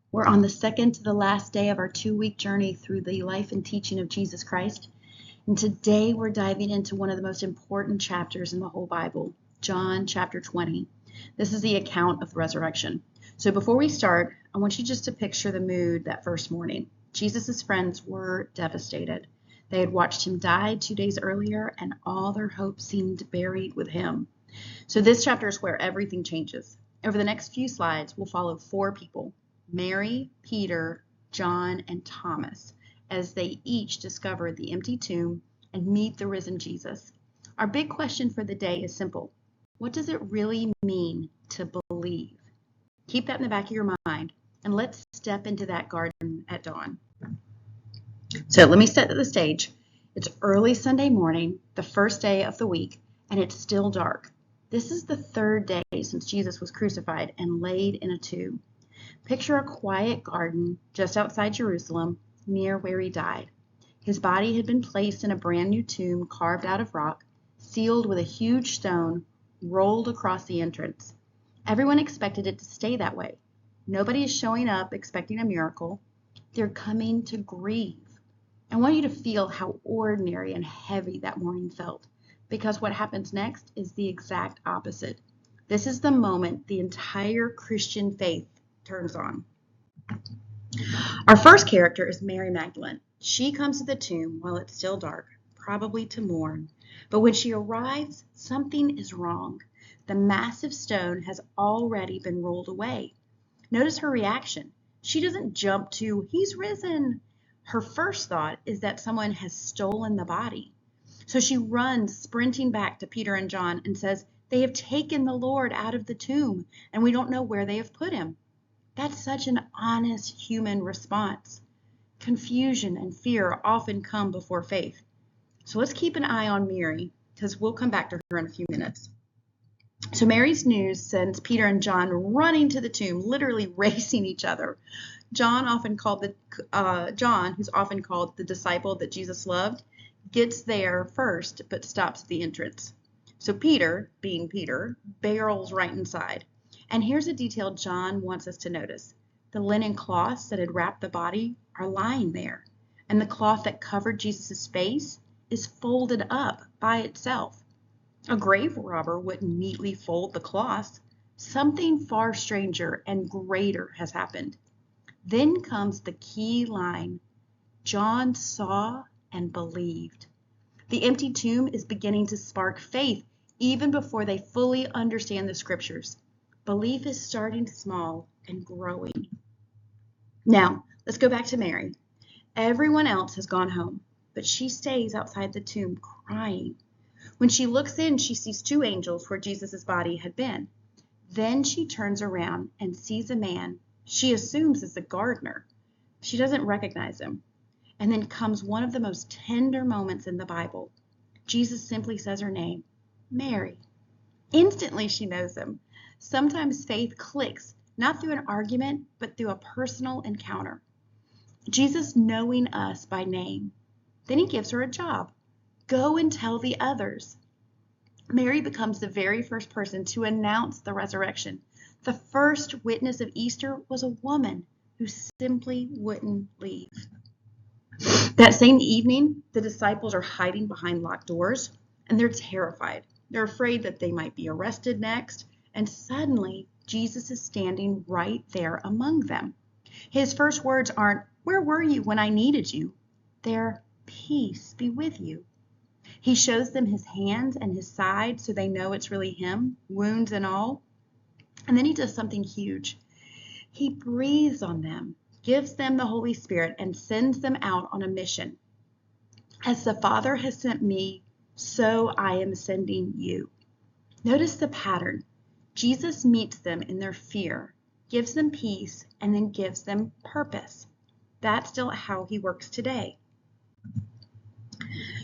We're on the second to the last day of our 2-week journey through the life and teaching of Jesus Christ. And today we're diving into one of the most important chapters in the whole Bible, John chapter 20. This is the account of the resurrection. So before we start, I want you just to picture the mood that first morning. Jesus' friends were devastated. They had watched him die 2 days earlier, and all their hope seemed buried with him. So this chapter is where everything changes. Over the next few slides, we'll follow 4 people: Mary, Peter, John, and Thomas, as they each discover the empty tomb and meet the risen Jesus. Our big question for the day is simple. What does it really mean to believe? Keep that in the back of your mind, and let's step into that garden at dawn. So let me set the stage. It's early Sunday morning, the first day of the week, and it's still dark. This is the 3rd day since Jesus was crucified and laid in a tomb. Picture a quiet garden just outside Jerusalem, near where he died. His body had been placed in a brand new tomb carved out of rock, sealed with a huge stone rolled across the entrance. Everyone expected it to stay that way. Nobody is showing up expecting a miracle. They're coming to grieve. I want you to feel how ordinary and heavy that morning felt, because what happens next is the exact opposite. This is the moment the entire Christian faith turns on. Our first character is Mary Magdalene. She comes to the tomb while it's still dark, probably to mourn. But when she arrives, something is wrong. The massive stone has already been rolled away. Notice her reaction. She doesn't jump to, "He's risen." Her first thought is that someone has stolen the body. So she runs sprinting back to Peter and John and says, "They have taken the Lord out of the tomb, and we don't know where they have put him." That's such an honest human response. Confusion and fear often come before faith. So let's keep an eye on Mary, because we'll come back to her in a few minutes. So Mary's news sends Peter and John running to the tomb, literally racing each other. John, who's often called the disciple that Jesus loved, gets there first, but stops at the entrance. So Peter, being Peter, barrels right inside. And here's a detail John wants us to notice. The linen cloths that had wrapped the body are lying there, and the cloth that covered Jesus' face is folded up by itself. A grave robber wouldn't neatly fold the cloths. Something far stranger and greater has happened. Then comes the key line. John saw and believed. The empty tomb is beginning to spark faith even before they fully understand the scriptures. Belief is starting small and growing. Now, let's go back to Mary. Everyone else has gone home, but she stays outside the tomb crying. When she looks in, she sees 2 angels where Jesus' body had been. Then she turns around and sees a man she assumes is the gardener. She doesn't recognize him. And then comes one of the most tender moments in the Bible. Jesus simply says her name, Mary. Instantly she knows him. Sometimes faith clicks, not through an argument, but through a personal encounter. Jesus knowing us by name. Then he gives her a job. Go and tell the others. Mary becomes the very first person to announce the resurrection. The first witness of Easter was a woman who simply wouldn't leave. That same evening, the disciples are hiding behind locked doors, and they're terrified. They're afraid that they might be arrested next, and suddenly Jesus is standing right there among them. His first words aren't, "Where were you when I needed you?" They're, "Peace be with you." He shows them his hands and his side so they know it's really him, wounds and all. And then he does something huge. He breathes on them, gives them the Holy Spirit, and sends them out on a mission. As the Father has sent me, so I am sending you. Notice the pattern. Jesus meets them in their fear, gives them peace, and then gives them purpose. That's still how he works today.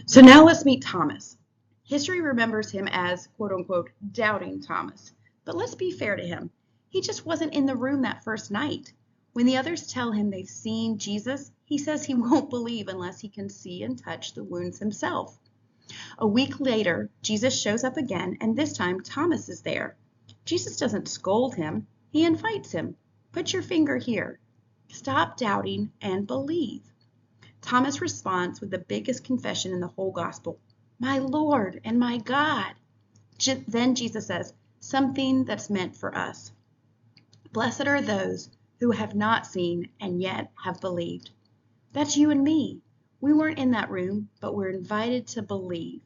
So now let's meet Thomas. History remembers him as, quote unquote, doubting Thomas. But let's be fair to him. He just wasn't in the room that first night. When the others tell him they've seen Jesus, he says he won't believe unless he can see and touch the wounds himself. A week later, Jesus shows up again, and this time Thomas is there. Jesus doesn't scold him. He invites him. Put your finger here. Stop doubting and believe. Thomas responds with the biggest confession in the whole gospel, "My Lord and my God." Then Jesus says, something that's meant for us. Blessed are those who have not seen and yet have believed. That's you and me. We weren't in that room, but we're invited to believe.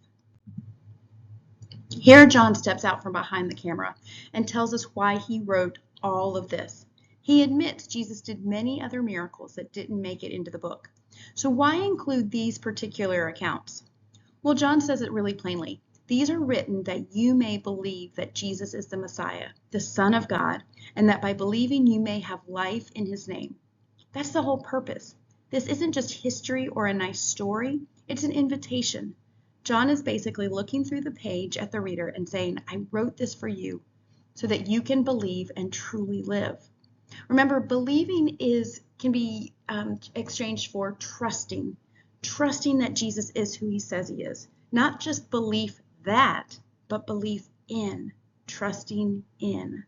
Here, John steps out from behind the camera and tells us why he wrote all of this. He admits Jesus did many other miracles that didn't make it into the book. So why include these particular accounts? Well, John says it really plainly. These are written that you may believe that Jesus is the Messiah, the Son of God, and that by believing you may have life in his name. That's the whole purpose. This isn't just history or a nice story. It's an invitation. John is basically looking through the page at the reader and saying, I wrote this for you so that you can believe and truly live. Remember, believing can be exchanged for trusting that Jesus is who he says he is. Not just belief that, but belief in, trusting in.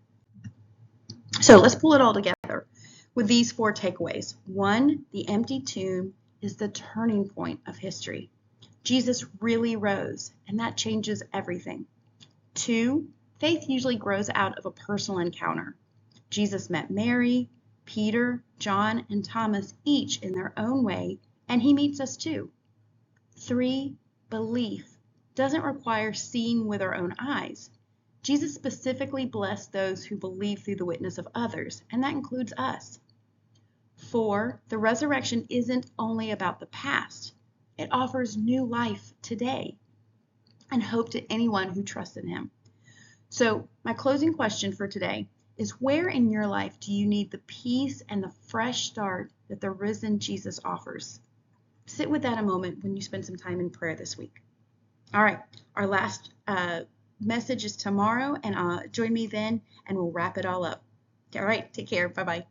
So let's pull it all together with these 4 takeaways. 1, the empty tomb is the turning point of history. Jesus really rose, and that changes everything. 2, faith usually grows out of a personal encounter. Jesus met Mary, Peter, John, and Thomas, each in their own way, and he meets us too. 3, belief doesn't require seeing with our own eyes. Jesus specifically blessed those who believe through the witness of others, and that includes us. 4, the resurrection isn't only about the past. It offers new life today and hope to anyone who trusts in him. So my closing question for today is, where in your life do you need the peace and the fresh start that the risen Jesus offers? Sit with that a moment when you spend some time in prayer this week. All right, our last message is tomorrow, and join me then, and we'll wrap it all up. All right, take care. Bye-bye.